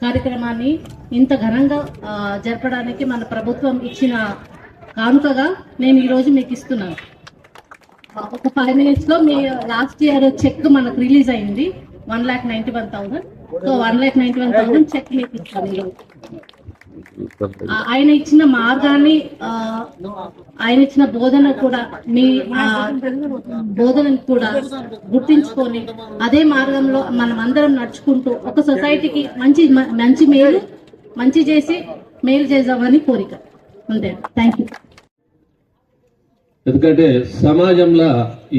కార్యక్రమాన్ని ఇంత ఘనంగా జరపడానికి మన ప్రభుత్వం ఇచ్చిన కానుకగా నేను ఈరోజు మీకు ఇస్తున్నాను. ఒక 5 minutes లో మీ లాస్ట్ ఇయర్ చెక్ మనకు రిలీజ్ అయింది 1,91,000. సో 1,91,000 చెక్ మీకు ఇస్తాను ఈరోజు. ఆయన ఇచ్చిన మార్గాన్ని, ఆయన ఇచ్చిన బోధన కూడా, మీ బోధనను కూడా గుర్తించుకొని అదే మార్గంలో మనం అందరం నడుచుకుంటూ ఒక సొసైటీకి మంచి చేసి మేలు చేద్దామని కోరిక. అంతే. Thank you. ఎందుకంటే సమాజంలో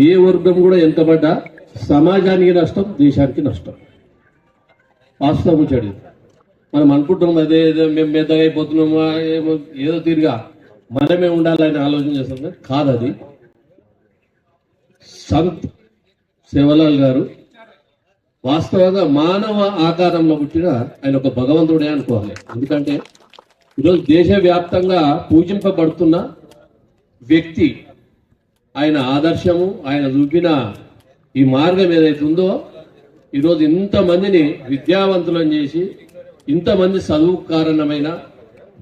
ఏ వర్గం కూడా వెనుకబడ్డా సమాజానికి నష్టం, దేశానికి నష్టం. వాస్తవం చెడు. మనం అనుకుంటున్నాం అదే మేము మెద్దగా అయిపోతున్నామా, ఏదో తీరుగా మనమే ఉండాలని ఆలోచన చేస్తాం. కాదు, అది సంత్ సేవలాల్ గారు వాస్తవంగా మానవ ఆకారంలో పుట్టిన ఆయన ఒక భగవంతుడే అనుకోవాలి. ఎందుకంటే ఈరోజు దేశవ్యాప్తంగా పూజింపబడుతున్న వ్యక్తి, ఆయన ఆదర్శము, ఆయన చూపిన ఈ మార్గం ఏదైతే ఉందో ఈరోజు ఇంతమందిని విద్యావంతులను చేసి ఇంతమంది చదువు కారణమైన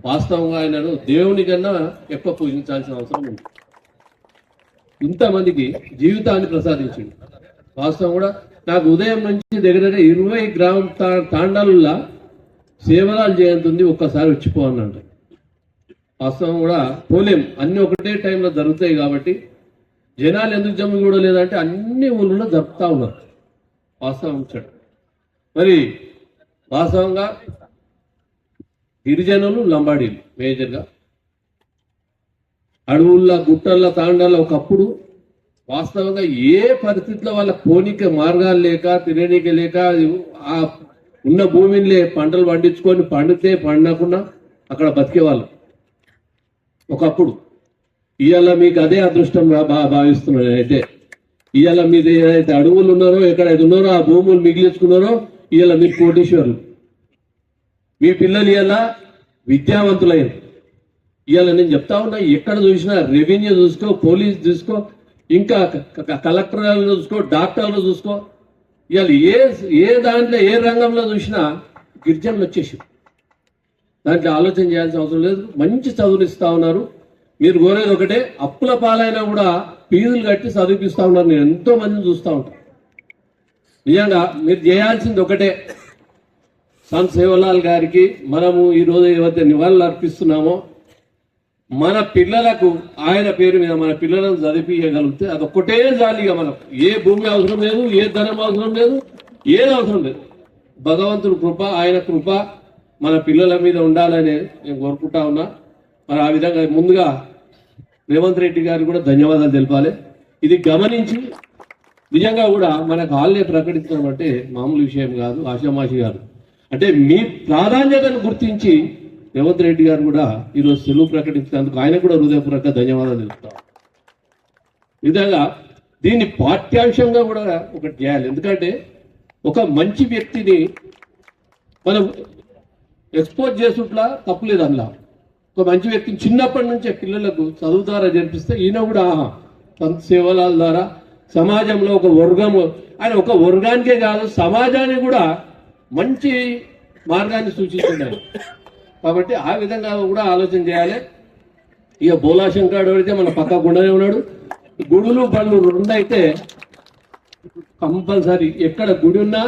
వాస్తవంగా ఆయనను దేవుని కన్నా ఎక్కువ పూజించాల్సిన అవసరం ఉంది. ఇంతమందికి జీవితాన్ని ప్రసాదించింది. వాస్తవం కూడా నాకు ఉదయం నుంచి దగ్గర 20 గ్రామ తాండాలుల్లా సేవలాలు జయంతి ఉంది, ఒక్కసారి వచ్చిపో అన్నంట. వాస్తవం కూడా పోలేం, అన్ని ఒకటే టైంలో జరుగుతాయి కాబట్టి జనాలు ఎందుకు జమ్ము కూడా లేదంటే అన్ని ఊళ్ళలో జరుపుతా ఉన్నారు. వాస్తవం వచ్చాడు. మరి వాస్తవంగా గిరిజనులు, లంబాడీలు మేజర్గా అడవుల్లో, గుట్టల్లో, తాండాల్లో ఒకప్పుడు వాస్తవంగా ఏ పరిస్థితిలో వాళ్ళ పోనీక మార్గాలు లేక, తిననీక లేక, ఆ ఉన్న భూమిని పంటలు పండించుకొని పండితే పండకుండా అక్కడ బతికేవాళ్ళు ఒకప్పుడు. ఇవాళ మీకు అదే అదృష్టంగా భావిస్తున్నాను నేనైతే. ఇవాళ మీద ఏదైతే అడవులు ఉన్నారో, ఎక్కడైతే ఉన్నారో ఆ భూములు మిగిలించుకున్నారో ఇవాళ మీరు కోటీశ్వరులు. మీ పిల్లలు ఇవాళ విద్యావంతులయ్యారు. ఇవాళ నేను చెప్తా ఉన్నా, ఎక్కడ చూసినా రెవెన్యూ చూసుకో, పోలీస్ చూసుకో, ఇంకా కలెక్టర్లు చూసుకో, డాక్టర్లు చూసుకో, ఇవాళ ఏ దాంట్లో ఏ రంగంలో చూసినా గిరిజనులు వచ్చేసి దాంట్లో ఆలోచన చేయాల్సిన అవసరం లేదు. మంచి చదువునిస్తా ఉన్నారు. మీరు కోరేది ఒకటే, అప్పుల పాలైనా కూడా ఫీజులు కట్టి చదివిపిస్తా ఉన్నారు. నేను ఎంతో మందిని చూస్తూ ఉంటాను. నిజంగా మీరు చేయాల్సింది ఒకటే, సంత్ సేవలాల్ గారికి మనము ఈరోజు ఏవైతే నివాళులు అర్పిస్తున్నామో మన పిల్లలకు ఆయన పేరు మీద మన పిల్లలను చదివించగలిగితే అదొక్కటే జాలిగా. మనకు ఏ భూమి అవసరం లేదు, ఏ ధనం అవసరం లేదు, ఏది అవసరం లేదు. భగవంతుడి కృప, ఆయన కృప మన పిల్లల మీద ఉండాలని నేను కోరుకుంటా ఉన్నా. మరి ఆ విధంగా ముందుగా రేవంత్ రెడ్డి గారికి కూడా ధన్యవాదాలు తెలపాలి. ఇది గమనించి నిజంగా కూడా మనకు హాలిడే ప్రకటించడం అంటే మామూలు విషయం కాదు, ఆషామాషి కాదు. అంటే మీ ప్రాధాన్యతను గుర్తించి రేవంత్ రెడ్డి గారు కూడా ఈరోజు సెలవు ప్రకటించినందుకు ఆయన కూడా హృదయపూర్వక ధన్యవాదాలు తెలుపుతాం. విధంగా దీన్ని పాఠ్యాంశంగా కూడా ఒకటి చేయాలి. ఎందుకంటే ఒక మంచి వ్యక్తిని మనం ఎక్స్పోజ్ చేసుట్లా తప్పులేదు. అందులో ఒక మంచి వ్యక్తిని చిన్నప్పటి నుంచే పిల్లలకు చదువు ద్వారా జరిపిస్తే ఈయన కూడా సంత్ సేవలాల్ ద్వారా సమాజంలో ఒక వర్గము, ఆయన ఒక వర్గానికే కాదు సమాజానికి కూడా మంచి మార్గాన్ని సూచిస్తున్నాడు. కాబట్టి ఆ విధంగా కూడా ఆలోచన చేయాలి. ఇక బోలాశంకరుడు అయితే మన పక్క గుండెనే ఉన్నాడు. గుడులు బండ్లు రెండైతే కంపల్సరీ ఎక్కడ గుడి ఉన్నా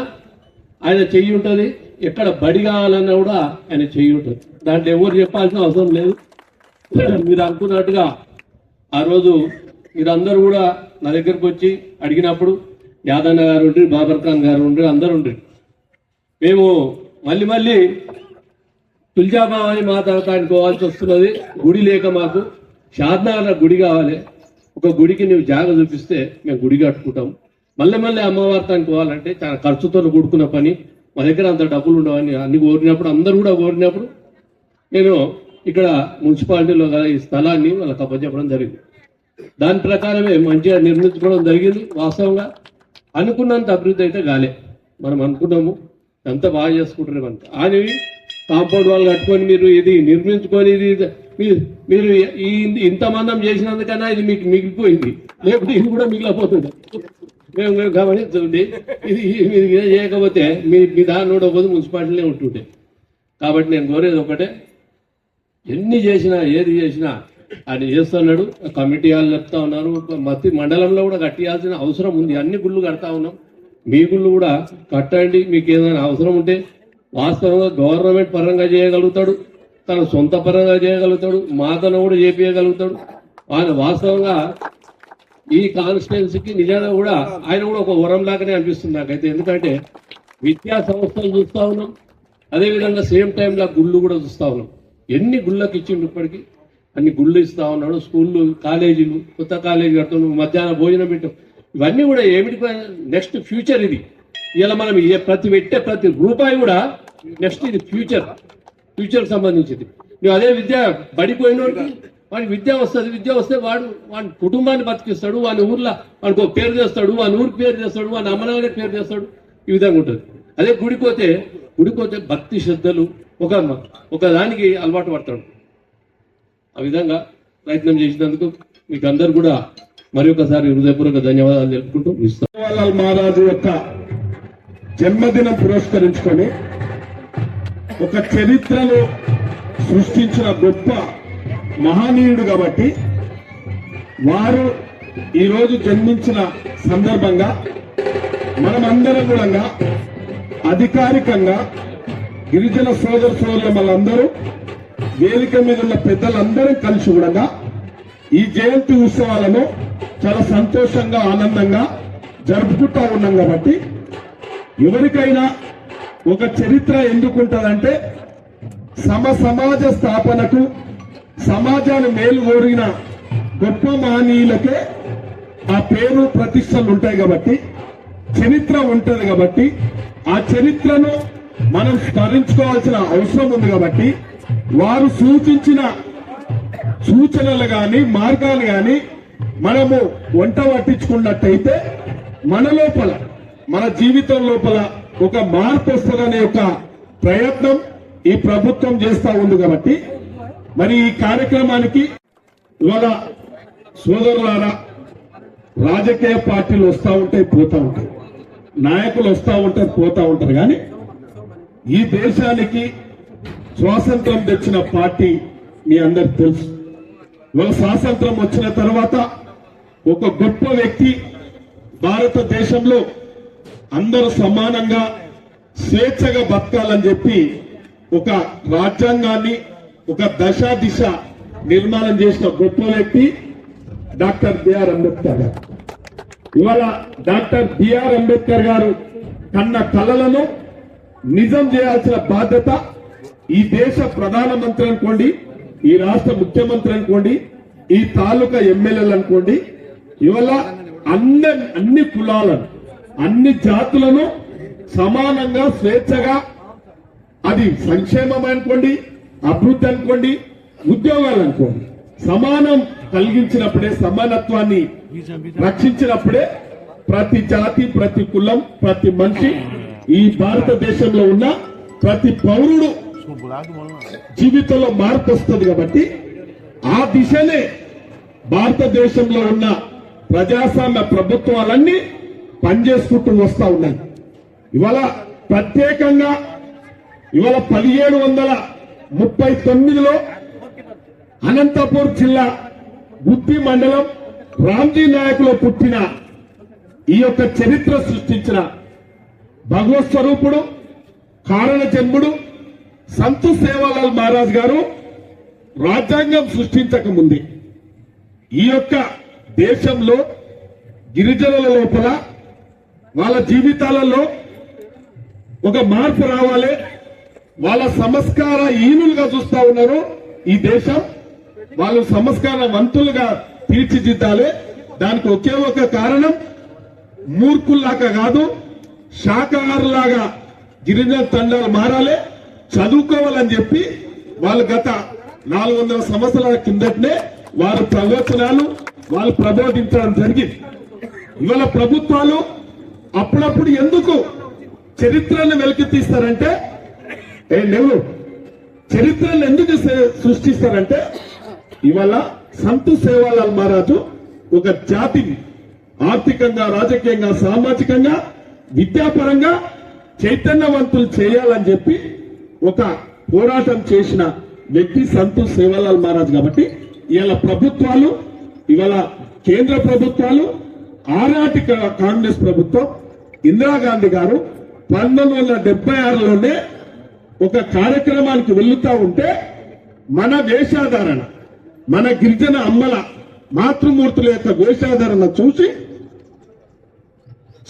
ఆయన చెయ్యి ఉంటుంది, ఎక్కడ బడి కావాలన్నా కూడా ఆయన చెయ్యి ఉంటుంది. దాంట్లో ఎవరు చెప్పాల్సిన అవసరం లేదు. మీరు అనుకున్నట్టుగా ఆ రోజు మీరందరూ కూడా నా దగ్గరకు వచ్చి అడిగినప్పుడు యాదన్న గారు ఉండ్రి, బాబర్ ఖాన్ గారు ఉండ్రి, అందరు ఉండ్రి. మేము మళ్ళీ తుల్జాబావాని మాతానికి పోవాల్సి వస్తున్నది. గుడి లేక మాకు షాద్నగర్ గుడి కావాలి. ఒక గుడికి నువ్వు జాగ చూపిస్తే మేము గుడి కట్టుకుంటాం. మళ్ళీ అమ్మవారితానికి పోవాలంటే చాలా ఖర్చుతో కూడుకున్న పని. మా దగ్గర అంత డబ్బులు ఉండవని అన్ని కోరినప్పుడు, అందరూ కూడా కోరినప్పుడు నేను ఇక్కడ మున్సిపాలిటీలో ఈ స్థలాన్ని వాళ్ళకి అప్పచెప్పడం జరిగింది. దాని ప్రకారమే మంచిగా నిర్మించుకోవడం జరిగింది. వాస్తవంగా అనుకున్నంత అభివృద్ధి అయితే కాలే. మనం అనుకున్నాము ఎంత బాగా చేసుకుంటారు మనకి. అని కాంపౌండ్ వాళ్ళు కట్టుకొని మీరు ఇది నిర్మించుకొని ఇది మీరు ఇంతమందం చేసినందుకన్నా ఇది మీకు మిగిలిపోయింది, లేకపోతే ఇది కూడా మిగిలిపోతుంది. మేము గమనించండి, ఇది మీరు చేయకపోతే మీ దాని కూడా పోతే మున్సిపాలిటీనే ఉంటుండే. కాబట్టి నేను కోరేది ఒకటే, ఎన్ని చేసినా ఏది చేసినా ఆయన చేస్తున్నాడు. కమిటీ వాళ్ళు చెప్తా ఉన్నారు, ప్రతి మండలంలో కూడా కట్టియాల్సిన అవసరం ఉంది. అన్ని గుళ్ళు కడతా ఉన్నాం, మీ గుళ్ళు కూడా కట్టండి. మీకు ఏదైనా అవసరం ఉంటే వాస్తవంగా గవర్నమెంట్ పరంగా చేయగలుగుతాడు, తన సొంత పరంగా చేయగలుగుతాడు, మాతను కూడా చేపించగలుగుతాడు. ఆయన వాస్తవంగా ఈ కాన్స్టిట్యున్సీకి నిజంగా కూడా ఆయన కూడా ఒక వరం లాగానే అనిపిస్తుంది నాకైతే. ఎందుకంటే విద్యా సంస్థలు చూస్తా ఉన్నాం, అదేవిధంగా సేమ్ టైంలో గుళ్ళు కూడా చూస్తా ఉన్నాం. ఎన్ని గుళ్ళకి ఇచ్చిండు ఇప్పటికీ, అన్ని గుళ్ళు ఇస్తా ఉన్నాడు. స్కూళ్ళు, కాలేజీలు, కొత్త కాలేజీ కడుతున్నాం, మధ్యాహ్నం భోజనం పెట్టాం. ఇవన్నీ కూడా ఏమిటి నెక్స్ట్ ఫ్యూచర్ ఇది. ఇలా మనం ప్రతి రూపాయి కూడా నెక్స్ట్ ఇది ఫ్యూచర్ సంబంధించింది. నువ్వు అదే విద్య బడిపోయినోడికి వాడికి విద్య వస్తుంది, విద్య వస్తే వాడి కుటుంబాన్ని బతికిస్తాడు, వాని ఊర్లో వాడికి ఒక పేరు చేస్తాడు, వాని ఊరికి పేరు చేస్తాడు, వాని అమ్మనాన్నకి పేరు చేస్తాడు. ఈ విధంగా ఉంటుంది. అదే గుడిపోతే భక్తి శ్రద్ధలు ఒక దానికి అలవాటు పడతాడు. ఆ విధంగా ప్రయత్నం చేసినందుకు మీకు అందరు కూడా మరి ఒకసారి హృదయపూర్వక ధన్యవాదాలు తెలుపుకుంటూ సేవాలాల్ మహారాజు యొక్క జన్మదినం పురస్కరించుకొని ఒక చరిత్రను సృష్టించిన గొప్ప మహనీయుడు కాబట్టి వారు ఈరోజు జన్మించిన సందర్భంగా మనమందరం కూడా అధికారికంగా గిరిజన సోదరుల వాళ్ళందరూ వేదిక మీద ఉన్న పెద్దలందరూ కలిసి కూడా ఈ జయంతి ఉత్సవాలను చాలా సంతోషంగా ఆనందంగా జరుపుకుంటా ఉన్నాం. కాబట్టి ఎవరికైనా ఒక చరిత్ర ఎందుకుంటుందంటే సమాజ స్థాపనకు సమాజాన్ని మేలు కోరిన గొప్ప మహనీయులకే ఆ పేరు ప్రతిష్టలు ఉంటాయి. కాబట్టి చరిత్ర ఉంటది. కాబట్టి ఆ చరిత్రను మనం స్మరించుకోవాల్సిన అవసరం ఉంది. కాబట్టి వారు సూచించిన సూచనలు గాని మార్గాలు గాని మనము వంట పట్టించుకున్నట్టయితే మన లోపల, మన జీవితం లోపల ఒక మార్పు వస్తుందనే ఒక ప్రయత్నం ఈ ప్రభుత్వం చేస్తా ఉంది. కాబట్టి మరి ఈ కార్యక్రమానికి ఇవాళ సోదరులారా, రాజకీయ పార్టీలు వస్తూ ఉంటాయి, పోతా ఉంటాయి, నాయకులు వస్తూ ఉంటారు, పోతా ఉంటారు. కానీ ఈ దేశానికి స్వాతంత్రం తెచ్చిన పార్టీ మీ అందరికి తెలుసు. ఇవాళ స్వాతంత్రం వచ్చిన తర్వాత ఒక గొప్ప వ్యక్తి భారతదేశంలో అందరూ సమానంగా స్వేచ్ఛగా బతకాలని చెప్పి ఒక రాజ్యాంగాన్ని, ఒక దిశ నిర్మాణం చేసిన గొప్ప వ్యక్తి డాక్టర్ బిఆర్ అంబేద్కర్ గారు. ఇవాళ డాక్టర్ బిఆర్ అంబేద్కర్ గారు కన్న కలలను నిజం చేయాల్సిన బాధ్యత ఈ దేశ ప్రధానమంత్రి అనుకోండి, ఈ రాష్ట్ర ముఖ్యమంత్రి అనుకోండి, ఈ తాలూకా ఎమ్మెల్యేలు అనుకోండి, ఇవాళ అన్ని కులాలను, అన్ని జాతులను సమానంగా స్వేచ్ఛగా, అది సంక్షేమం అనుకోండి, అభివృద్ధి అనుకోండి, ఉద్యోగాలు అనుకోండి, సమానం కలిగించినప్పుడే, సమానత్వాన్ని రక్షించినప్పుడే ప్రతి జాతి, ప్రతి కులం, ప్రతి మనిషి, ఈ భారతదేశంలో ఉన్న ప్రతి పౌరుడు జీవితంలో మార్పు వస్తుంది. కాబట్టి ఆ దిశనే భారతదేశంలో ఉన్న ప్రజాస్వామ్య ప్రభుత్వాలన్నీ పనిచేసుకుంటూ వస్తా ఉన్నాయి. ఇవాళ ప్రత్యేకంగా ఇవాళ 1739లో అనంతపూర్ జిల్లా గుత్తి మండలం రామ్జీ నాయకులో పుట్టిన ఈ యొక్క చరిత్ర సృష్టించిన భగవత్ స్వరూపుడు, కారణ జన్ముడు సంతు సేవాలాల్ మహారాజ్ గారు రాజ్యాంగం సృష్టించక ముందే ఈ యొక్క దేశంలో గిరిజనుల లోపల వాళ్ళ జీవితాలలో ఒక మార్పు రావాలి, వాళ్ళ సంస్కార హీనులుగా చూస్తా ఉన్నారు ఈ దేశం, వాళ్ళు సంస్కారవంతులుగా తీర్చిదిద్దాలి. దానికి ఒకే ఒక కారణం, మూర్ఖుల్లాగా కాదు, శాకాహారులాగా గిరిజన తండాలు మారాలి, చదువుకోవాలని చెప్పి వాళ్ళు గత 400 సంవత్సరాల కిందటనే వారు ప్రవచనాలు వాళ్ళు ప్రబోధించడం జరిగింది. ఇవాళ ప్రభుత్వాలు అప్పుడప్పుడు ఎందుకు చరిత్రను వెలికి తీస్తారంటే, చరిత్రను ఎందుకు సృష్టిస్తారంటే, ఇవాళ సంతు సేవాలాల్ మహారాజు ఒక జాతిని ఆర్థికంగా, రాజకీయంగా, సామాజికంగా, విద్యాపరంగా చైతన్యవంతులు చేయాలని చెప్పి ఒక పోరాటం చేసిన వ్యక్తి సంతోష్ సేవాలాల్ మహారాజ్ కాబట్టి ఇవాళ ప్రభుత్వాలు, ఇవాళ కేంద్ర ప్రభుత్వాలు, ఆనాటి కాంగ్రెస్ ప్రభుత్వం ఇందిరాగాంధీ గారు 1976లోనే ఒక కార్యక్రమానికి వెళ్తా ఉంటే మన వేషాధారణ, మన గిరిజన అమ్మల మాతృమూర్తుల యొక్క వేషాధారణ చూసి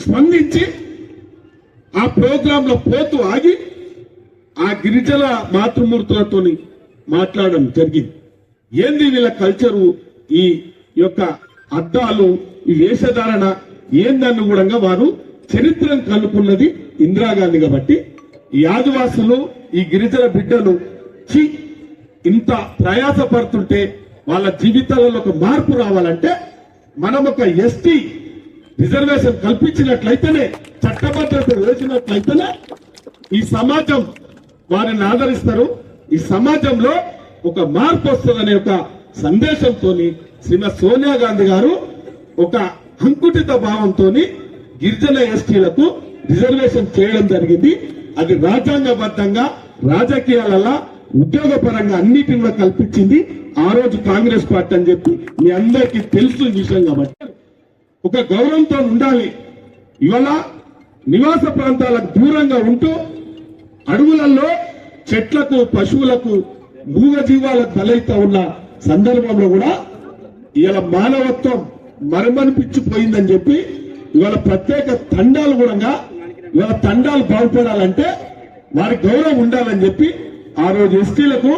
స్పందించి ఆ ప్రోగ్రామ్ లో పోతూ ఆగి ఆ గిరిజన మాతృమూర్తులతోని మాట్లాడడం జరిగింది. ఏంది వీళ్ళ కల్చరు, ఈ యొక్క అద్దాలు, ఈ వేషధారణ ఏందన్ను కూడా వారు చరిత్రను కనుక్కున్నది ఇందిరాగాంధీ కాబట్టి ఈ ఆదివాసులు, ఈ గిరిజన బిడ్డలు ఇంత ప్రయాసపడుతుంటే వాళ్ళ జీవితాలలో ఒక మార్పు రావాలంటే మనం ఒక ఎస్టీ రిజర్వేషన్ కల్పించినట్లయితేనే, చట్టభద్రత వేసినట్లయితేనే ఈ సమాజం వారిని ఆదరిస్తారు, ఈ సమాజంలో ఒక మార్పు వస్తుందనే ఒక సందేశంతో శ్రీమతి సోనియా గాంధీ గారు ఒక అంకుటిత భావంతో గిరిజన ఎస్టీలకు రిజర్వేషన్ చేయడం జరిగింది. అది రాజ్యాంగబద్ధంగా, రాజకీయాలలో, ఉద్యోగపరంగా అన్నిటిని కల్పించింది ఆ రోజు కాంగ్రెస్ పార్టీ అని చెప్పి మీ అందరికీ తెలుసు విషయం. కాబట్టి ఒక గౌరవంతో ఉండాలి. ఇవాళ నివాస ప్రాంతాలకు దూరంగా ఉంటూ అడవులలో చెట్లకు, పశువులకు, మూగజీవాలకు బలైతే ఉన్న సందర్భంలో కూడా ఇవాళ మానవత్వం మరమనిపించిపోయిందని చెప్పి ఇవాళ ప్రత్యేక తండాలు కూడా, ఇవాళ తండాలు బాగుపడాలంటే వారి గౌరవం ఉండాలని చెప్పి ఆ రోజు ఎస్టీలకు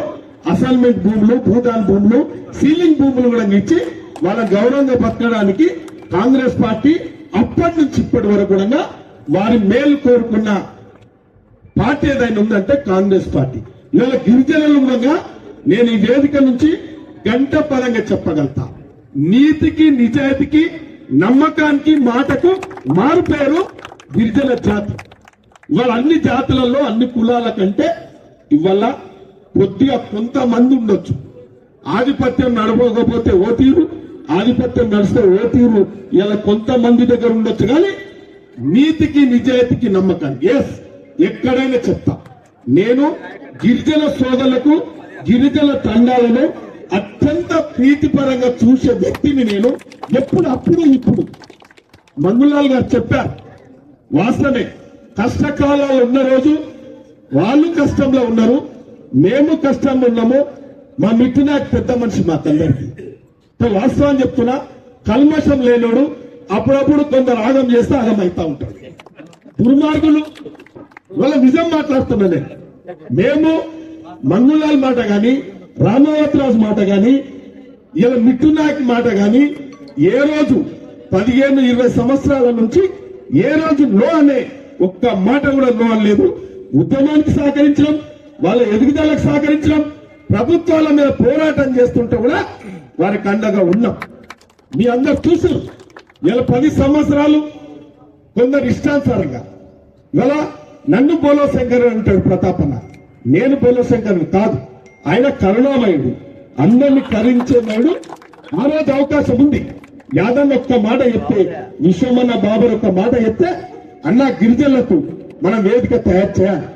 అసైన్మెంట్ భూములు, భూదాన్ భూములు, సీలింగ్ భూములు కూడా ఇచ్చి వాళ్ళ గౌరవంగా బతకడానికి కాంగ్రెస్ పార్టీ అప్పటి నుంచి ఇప్పటి వరకు కూడా వారి మేలు కోరుకున్న పార్టీ ఏదైనా ఉందంటే కాంగ్రెస్ పార్టీ. ఇవాళ గిరిజనులు కూడా నేను ఈ వేదిక నుంచి గంట పరంగా చెప్పగలుగుతా, నీతికి, నిజాయితీకి, నమ్మకానికి, మాటకు మారు పేరు గిరిజన జాతి. ఇవాళ అన్ని జాతులలో, అన్ని కులాల కంటే ఇవాళ కొద్దిగా కొంతమంది ఉండొచ్చు. ఆధిపత్యం నడవకపోతే ఓ తీరు, ఆధిపత్యం నడిస్తే ఓ తీరు ఇలా కొంతమంది దగ్గర ఉండొచ్చు. కానీ నీతికి, నిజాయితీకి, నమ్మకానికి ఎక్కడైనా చెప్తా. నేను గిరిజన సోదరులకు, గిరిజన తండాలను అత్యంత ప్రీతిపరంగా చూసే వ్యక్తిని నేను. అప్పుడు ఇప్పుడు మంగులాల్ గారు చెప్పారు, వాస్తవమే. కష్టకాలాలు ఉన్న రోజు వాళ్ళు కష్టంలో ఉన్నారు, మేము కష్టంలో ఉన్నాము. మా మిట్టినాకు పెద్ద మనిషి మాకందరికి వాస్తవం చెప్తున్నా. కల్మషం లేనోడు అప్పుడప్పుడు కొందరు ఆగం చేస్తే ఆగం అవుతా ఉంటాడు. దుర్మార్గులు వాళ్ళ నిజం మాట్లాడుతున్నా నేను. మేము మంగులాల్ మాట గాని, రామవతరాజు మాట గాని, ఇలా మిట్టునాయక్ మాట గాని ఏ రోజు 15-20 సంవత్సరాల నుంచి ఏ రోజు నో అనే ఒక్క మాట కూడా నో అనలేదు. ఉద్యమానికి సహకరించడం, వాళ్ళ ఎదుగుదలకు సహకరించడం, ప్రభుత్వాల మీద పోరాటం చేస్తుంటే కూడా వారికి అండగా ఉన్నాం. మీ అందరు చూసారు. ఇలా 10 సంవత్సరాలు కొందరు ఇష్టానుసారంగా ఇలా నన్ను బోలో శంకర్ అంటాడు ప్రతాపన్న. నేను బోలో శంకర్ కాదు, ఆయన కరుణామయుడు, అందరినీ కరించేవాడు. ఆ రోజు అవకాశం ఉంది. యాదవ్ ఒక్క మాట చెప్తే, విశ్వమన్న బాబర్ ఒక్క మాట చెప్తే, అన్న గిరిజనులకు మనం వేదిక తయారు చేయాలి,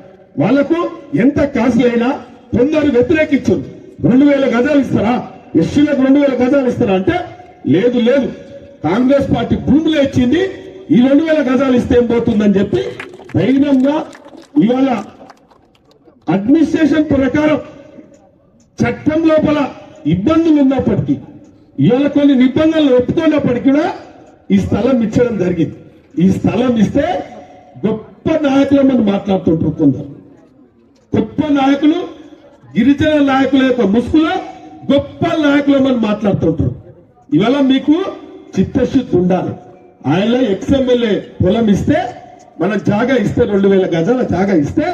వాళ్లకు ఎంత కాస్ట్లీ అయినా. కొందరు వ్యతిరేకించారు. 2000 గజాలు ఇస్తారా, ఎస్సీలకు 2000 గజాలు ఇస్తారా అంటే లేదు లేదు, కాంగ్రెస్ పార్టీ భూములే ఇచ్చింది, ఈ 2000 గజాలు ఇస్తే ఏం పోతుందని చెప్పి ధైర్యంగా ఇవాళ అడ్మినిస్ట్రేషన్ ప్రకారం చట్టం లోపల ఇబ్బందులు ఉన్నప్పటికీ, ఇవాళ కొన్ని నిబంధనలు ఒప్పుకున్నప్పటికీ కూడా ఈ స్థలం ఇచ్చడం జరిగింది. ఈ స్థలం ఇస్తే గొప్ప నాయకులమని మాట్లాడుతుంటారు కొందరు. గొప్ప నాయకులు, గిరిజన నాయకుల యొక్క ముసుగులో గొప్ప నాయకులమని మాట్లాడుతుంటారు. ఇవాళ మీకు చిత్తశుద్ధి ఉండాలి. ఆయన ఎక్స్ఎమ్మెల్యే పొలం ఇస్తే, మన జాగా ఇస్తే, 2000 గజాల జాగా ఇస్తే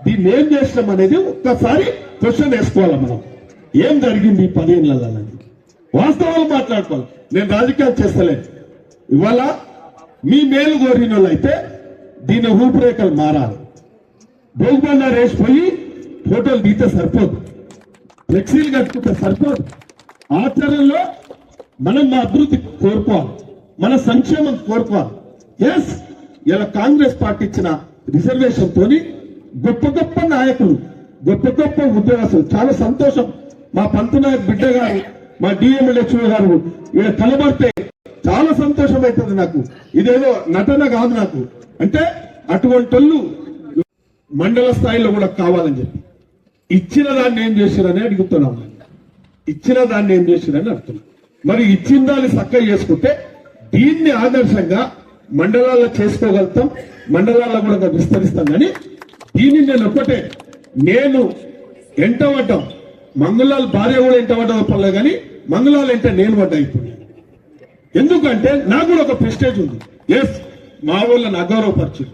దీన్ని ఏం చేసినాం అనేది ఒక్కసారి క్వశ్చన్ వేసుకోవాలి. మనం ఏం జరిగింది 10 ఏళ్ళని వాస్తవాలు మాట్లాడుకోవాలి. నేను రాజకీయాలు చేస్తలేను. ఇవాళ మీ మేలు కోరిన అయితే దీని రూపురేఖలు మారాలి. భోగిబండారు వేసిపోయి ఫోటోలు దిగితే సరిపోదు, ఫ్లెక్సీలు కట్టుకుంటే సరిపోదు. ఆచరణలో మనం మా అభివృద్ధి కోరుకోవాలి, మన సంక్షేమం కోరుకోవాలి. ఇలా కాంగ్రెస్ పార్టీ ఇచ్చిన రిజర్వేషన్ తోని గొప్ప గొప్ప నాయకులు, గొప్ప గొప్ప ఉద్యోగస్తులు. చాలా సంతోషం. మా పంతునాయక్ బిడ్డ గారు, మా డిఎంఎల్హెచ్ఓ గారు ఈడ కనబడితే చాలా సంతోషం అవుతుంది నాకు. ఇదేదో నటన కాదు నాకు. అంటే అటువంటి వాళ్ళు మండల స్థాయిలో కూడా కావాలని చెప్పి ఇచ్చిన దాన్ని ఏం చేశారని అడుగుతున్నాం. ఇచ్చిన దాన్ని ఏం చేశారని అడుగుతున్నాం. మరి ఇచ్చిన దాన్ని చక్కగా చేసుకుంటే దీన్ని ఆదర్శంగా మండలాల్లో చేసుకోగలుగుతాం, మండలాల్లో కూడా విస్తరిస్తాం. కానీ దీన్ని నేను ఒక్కటే, నేను ఎంటబడ్డాం, మంగళాల భార్య కూడా ఎంటబడ్డా పర్లే, కానీ మంగళాలు ఎంట నేను పడ్డా. ఇప్పుడు ఎందుకంటే నాకు కూడా ఒక ప్రెస్టేజ్ ఉంది. ఎస్, మా వాళ్ళని అగౌరవపరచు,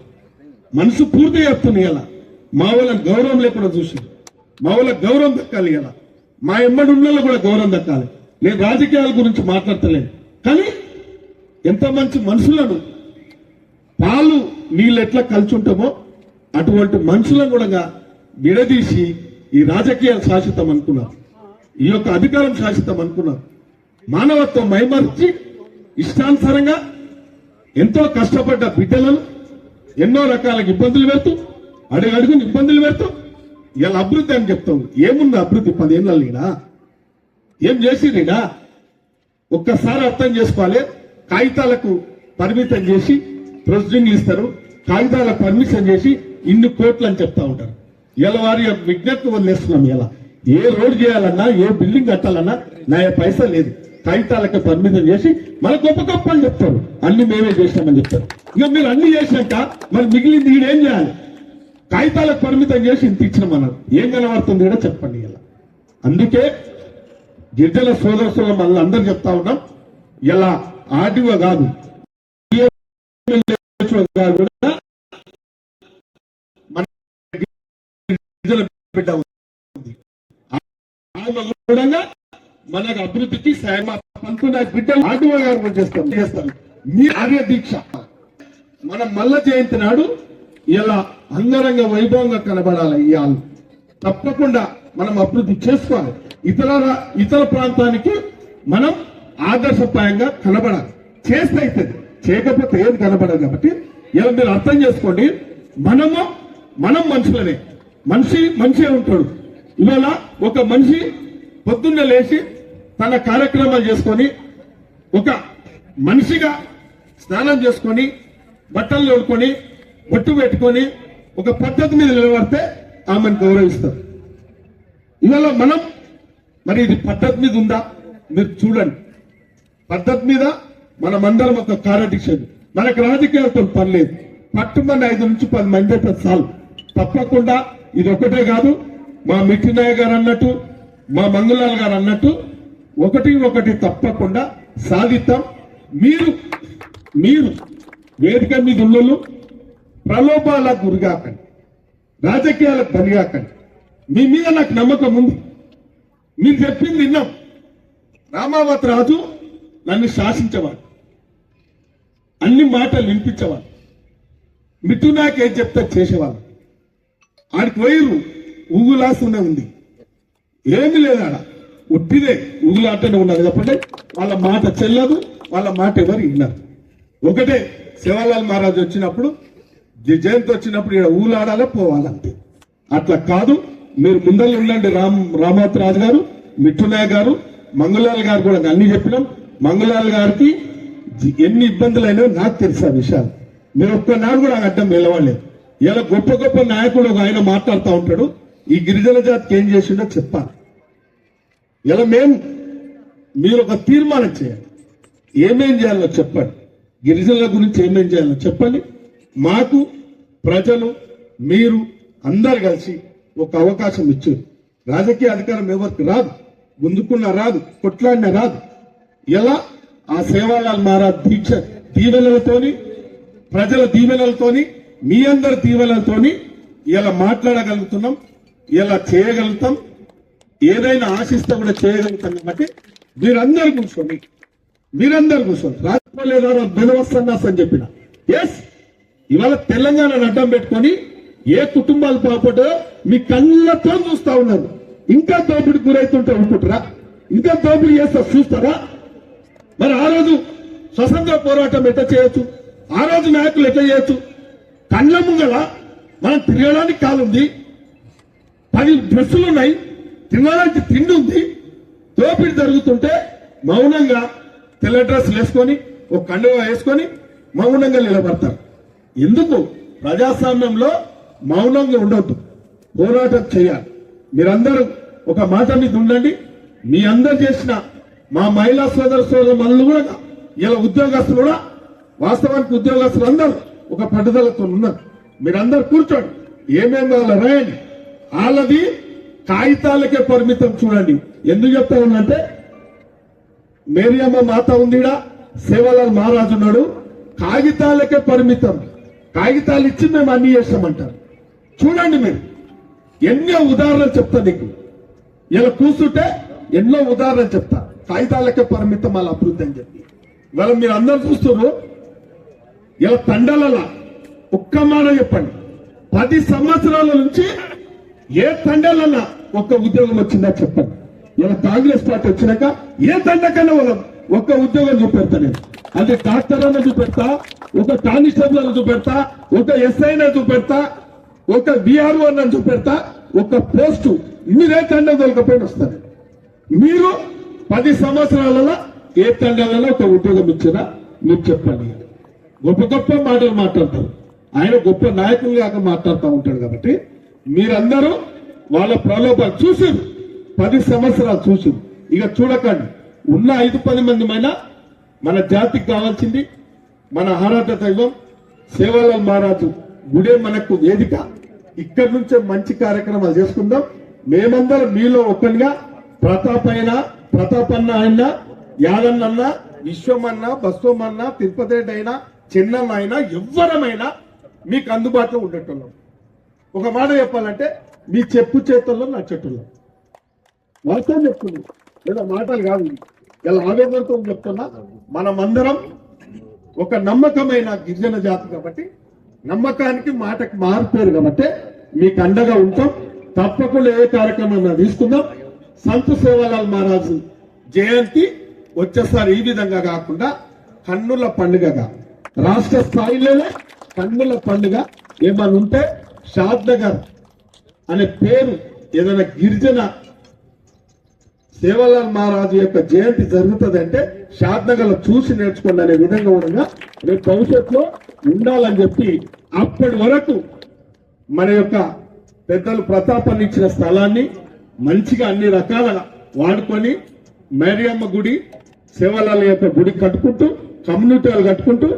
మనసు పూర్తిగా చెప్తుంది. ఇలా మా వాళ్ళని గౌరవం లేకుండా చూసి మా వాళ్ళకి గౌరవం దక్కాలి. ఇలా మా ఎమ్మడి ఉన్న కూడా గౌరవం దక్కాలి. నేను రాజకీయాల గురించి మాట్లాడతలేను, కానీ ఎంత మంచి మనుషులను పాలు నీళ్ళు ఎట్లా కలిసి ఉంటామో అటువంటి మనుషులను కూడా విడదీసి ఈ రాజకీయాలు శాశ్వతం అనుకున్నారు, ఈ యొక్క అధికారం శాశ్వతం అనుకున్నారు. మానవత్వం మైమర్చి ఇష్టానుసారంగా ఎంతో కష్టపడ్డ బిడ్డలను ఎన్నో రకాల ఇబ్బందులు పెడుతూ, అడుగడుగుని ఇబ్బందులు పెడుతూ ఇలా అభివృద్ధి అని చెప్తాం. ఏముంది అభివృద్ధి? 10 ఏళ్ళ ఏం చేసిరీడా? ఒక్కసారి అర్థం చేసుకోవాలి. కాగితాలకు పరిమితం చేసి ప్రొసీడింగ్లు ఇస్తారు, కాగితాలకు పర్మిషన్ చేసి ఇన్ని కోట్లు అని చెప్తా ఉంటారు. ఇలా వారి విజ్ఞప్తి వదిలేస్తున్నాం. ఇలా ఏ రోడ్ చేయాలన్నా, ఏ బిల్డింగ్ కట్టాలన్నా నా పైసా లేదు, కాగితాలకు పరిమితం చేసి మన గొప్ప గొప్ప అని చెప్తారు. అన్ని మేమే చేసినామని చెప్తారు. ఇక మీరు అన్ని చేసినాక మరి మిగిలింది ఈడేం చేయాలి? కాగితాలకు పరిమితం చేసి ఇంత ఇచ్చినామన్నారు. ఏం కనబడుతుంది కూడా చెప్పండి. ఇలా అందుకే గిరిజన సోదరుల మళ్ళీ అందరూ చెప్తా ఉన్నాం, ఇలా ఆర్డీఓ కాదు కూడా మన గిరిజన బిడ్డ ఉంది. మనకు అభివృద్ధికి పంతునాయక్ బిడ్డ ఆర్డీఓ గారు చేస్తారు. మీ ఆర్య దీక్ష మనం మల్ల జయంతి నాడు ఇలా అంగరంగ వైభవంగా కనబడాలి. ఇవాళ తప్పకుండా మనం అభివృద్ధి చేసుకోవాలి. ఇతర ప్రాంతానికి మనం ఆదర్శప్రాయంగా కనబడాలి. చేస్తే అవుతుంది, చేయకపోతే ఏది కనబడదు. కాబట్టి ఇలా మీరు అర్థం చేసుకోండి. మనం మనుషులనే, మనిషి ఉంటాడు. ఇవాళ ఒక మనిషి పొద్దున్న లేచి తన కార్యక్రమాలు చేసుకొని ఒక మనిషిగా స్నానం చేసుకొని బట్టలు తోడుకొని బొట్టు పెట్టుకొని ఒక పద్ధతి మీద నిలబడితే ఆమెను గౌరవిస్తారు. ఇవాళ మనం మరి ఇది పద్ధతి మీద ఉందా? మీరు చూడండి. పద్ధతి మీద మనమందరం ఒక కార్యదీక్ష. మనకు రాజకీయాలతో పని లేదు. పట్టుమని 5 నుంచి 10 మంది అయితే చాలు. తప్పకుండా ఇది ఒకటే కాదు, మా మిట్టినాయ గారు అన్నట్టు, మా మంగులాల్ గారు అన్నట్టు ఒకటి తప్పకుండా సాధిస్తాం. మీరు వేదిక మీద ఉన్నోళ్ళు ప్రలోభాలకు గురిగాకండి, రాజకీయాలకు బలిగాకండి. మీ మీద నాకు నమ్మకం ఉంది. మీరు చెప్పింది విన్నాం. రామావతి రాజు నన్ను శాసించేవాడు, అన్ని మాటలు వినిపించేవాడు. మిథునాకి ఏం చెప్తా చేసేవాళ్ళు. ఆడికి వైరు ఊగులాస్తూనే ఉంది, ఏమి లేదు. ఆడ ఉట్టిదే ఊగులాటనే ఉన్నది. కాబట్టి వాళ్ళ మాట చెల్లదు, వాళ్ళ మాట ఎవరు విన్నారు. ఒకటే శివలాల్ మహారాజ్ వచ్చినప్పుడు, జయంతి వచ్చినప్పుడు ఇక్కడ ఊలాడాలే పోవాలంతే. అట్లా కాదు. మీరు ముందర ఉండండి. రామావతి రాజు గారు, మిఠునాయ్ గారు, మంగళాల్ గారు కూడా అన్ని చెప్పినాం. మంగళాల్ గారికి ఎన్ని ఇబ్బందులైనా నాకు తెలుసు ఆ విషయాలు. మీరు ఒక్కనాడు కూడా అడ్డం నిలవలేదు. ఇలా గొప్ప గొప్ప నాయకుడు ఒక ఆయన మాట్లాడుతూ ఉంటాడు, ఈ గిరిజన జాతికి ఏం చేసిండో చెప్పాలి. ఇలా మీరు ఒక తీర్మానం చేయాలి. ఏమేం చేయాలో చెప్పండి. గిరిజనుల గురించి ఏమేం చేయాలో చెప్పండి. మాకు ప్రజలు, మీరు అందరు కలిసి ఒక అవకాశం ఇచ్చారు. రాజకీయ అధికారం ఎవరికి రాదు, గుంజుకున్న రాదు, కొట్లాడిన రాదు. ఎలా ఆ సేవాలాల్ మహారాజ్ దీక్ష దీవెనలతోని, ప్రజల దీవెనలతోని, మీ అందరి దీవెనలతోని ఇలా మాట్లాడగలుగుతున్నాం, ఇలా చేయగలుగుతాం. ఏదైనా ఆశిస్తే కూడా చేయగలుగుతాం. కాబట్టి మీరందరూ కూర్చోండి. రాజకీయాలు బెనవస్తన్నాస్ అని చెప్పిన ఎస్, ఇవాళ తెలంగాణను అడ్డం పెట్టుకొని ఏ కుటుంబాలు పాపటో మీ కళ్ళతో చూస్తా ఉన్నారు. ఇంకా దోపిడి గురైతుంటే అనుకుంటారా? ఇంకా దోపిడీ చేస్తా చూస్తారా? మరి ఆ రోజు స్వతంత్ర పోరాటం ఎట్లా చేయొచ్చు? ఆ రోజు నాయకులు ఎట్లా చేయొచ్చు? కళ్ళ ముంగల మనం తిరగడానికి కాలుంది. 10 డ్రెస్సులు ఉన్నాయి, తినడానికి తిండి ఉంది, దోపిడీ జరుగుతుంటే మౌనంగా తెల్ల డ్రెస్సులు వేసుకొని ఒక కండువా వేసుకొని మౌనంగా నిలబడతారు. ఎందుకు? ప్రజాస్వామ్యంలో మౌనంగా ఉండొద్దు, పోరాటం చేయాలి. మీరందరూ ఒక మాట మీద ఉండండి. మీ అందరు చేసిన మా మహిళా సోదరులు కూడా ఇలా ఉద్యోగస్తులు కూడా వాస్తవానికి ఉద్యోగస్తులు అందరూ ఒక పట్టుదలతో ఉన్నారు. మీరందరూ కూర్చోండి, ఏమేమి కావాలో రాయండి. వాళ్ళది కాగితాలకే పరిమితం. చూడండి ఎందుకు చెప్తా ఉందంటే మేరియమ్మ మాత ఉందిడా, సేవలాల్ మహారాజు ఉన్నాడు, కాగితాలకే పరిమితం. కాగితాలు ఇచ్చి మేము అన్ని చేస్తామంటారు. చూడండి మీరు ఎన్నో ఉదాహరణలు చెప్తా నీకు. ఇలా కూర్చుంటే ఎన్నో ఉదాహరణలు చెప్తా. కాగితాలకే పరిమితం వాళ్ళ అభివృద్ధి అని చెప్పి ఇవాళ మీరు అందరూ చూస్తున్నారు. ఇలా తండాలలో ఒక్క మాట చెప్పండి, 10 సంవత్సరాల నుంచి ఏ తండాలన్నా ఒక్క ఉద్యోగం వచ్చిందా చెప్పండి. ఇలా కాంగ్రెస్ పార్టీ వచ్చినాక ఏ తండకన్నా ఒక్క ఉద్యోగం చూపెడతా నేను. అది డాక్టర్ అన్న చూపెడతా, ఒక కానిస్టేబుల్ అని చూపెడతా, ఒక ఎస్ఐ అని చూపెడతా, ఒక బీఆర్ఓ అన్న చూపెడతా, ఒక పోస్టు మీరే తండ దొరకపోయిన వస్తారు. మీరు 10 సంవత్సరాలలో ఏ తండాలలో ఒక ఉద్యోగం ఇచ్చినా మీరు చెప్పండి. గొప్ప గొప్ప మాటలు మాట్లాడతారు. ఆయన గొప్ప నాయకులు కాక మాట్లాడుతూ ఉంటాడు. కాబట్టి మీరందరూ వాళ్ళ ప్రలోభాలు చూసారు, 10 సంవత్సరాలు చూసారు. ఇక చూడకండి. ఉన్న 5-10 మంది మైనా మన జాతికి కావాల్సింది మన ఆరాధ దైవం సేవలాల్ మహారాజు గుడే మనకు వేదిక. ఇక్కడి నుంచే మంచి కార్యక్రమాలు చేసుకుందాం. మేమందరం మీలో ఒక్కనిగా ప్రతాపన్న అయినా, యాదన్న, విశ్వమన్న, బస్వమన్న, తిరుపతి రెడ్డి అయినా, చిన్నన్న అయినా, ఎవ్వరమైనా మీకు అందుబాటులో ఉండేటోళ్ళం. ఒక మాట చెప్పాలంటే మీ చెప్పు చేతుల్లో నచ్చేటోళ్ళం. వాస్తవం చెప్తుంది, ఏదో మాటలు కాదు. ఇలా ఆవేదనతో చెప్తున్నా. మనమందరం ఒక నమ్మకమైన గిరిజన జాతి కాబట్టి నమ్మకానికి మాటకి మారిపోయారు కాబట్టి మీకు అండగా ఉంటాం. తప్పకుండా ఏ కార్యక్రమం తీసుకుందాం. సంత్ సేవలాల్ మహారాజు జయంతి వచ్చేసారి ఈ విధంగా కాకుండా కన్నుల పండుగగా రాష్ట్ర స్థాయిలోనే కన్నుల పండుగ ఏమన్నా ఉంటే షాద్ నగర్ అనే పేరు ఏదైనా గిరిజన సేవలాల్ మహారాజు యొక్క జయంతి జరుగుతుంది అంటే షాద్ నగర్ లో చూసి నేర్చుకోండి అనే విధంగా ఉండగా రేపు భవిష్యత్తులో ఉండాలని చెప్పి అప్పటి వరకు మన యొక్క పెద్దలు ప్రతాపాన్ని ఇచ్చిన స్థలాన్ని మంచిగా అన్ని రకాలుగా వాడుకొని మేరియమ్మ గుడి, సేవలాల్ యొక్క గుడి కట్టుకుంటూ, కమ్యూనిటీలు కట్టుకుంటూ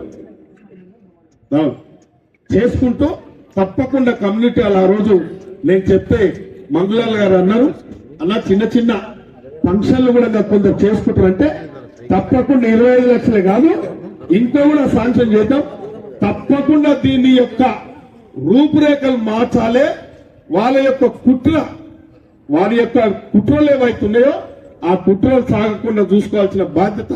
చేసుకుంటూ తప్పకుండా కమ్యూనిటీ ఆ రోజు నేను చెప్తే మంగళాల్ గారు అన్నారు, అలా చిన్న చిన్న ఫంక్షన్లు కూడా కొందరు చేసుకుంటారంటే తప్పకుండా 25 లక్షలే కాదు ఇంకో కూడా శాంక్షన్ చేద్దాం. తప్పకుండా దీని యొక్క రూపురేఖలు మార్చాలే. వాళ్ళ యొక్క కుట్రలు ఏవైతున్నాయో ఆ కుట్రలు సాగకుండా చూసుకోవాల్సిన బాధ్యత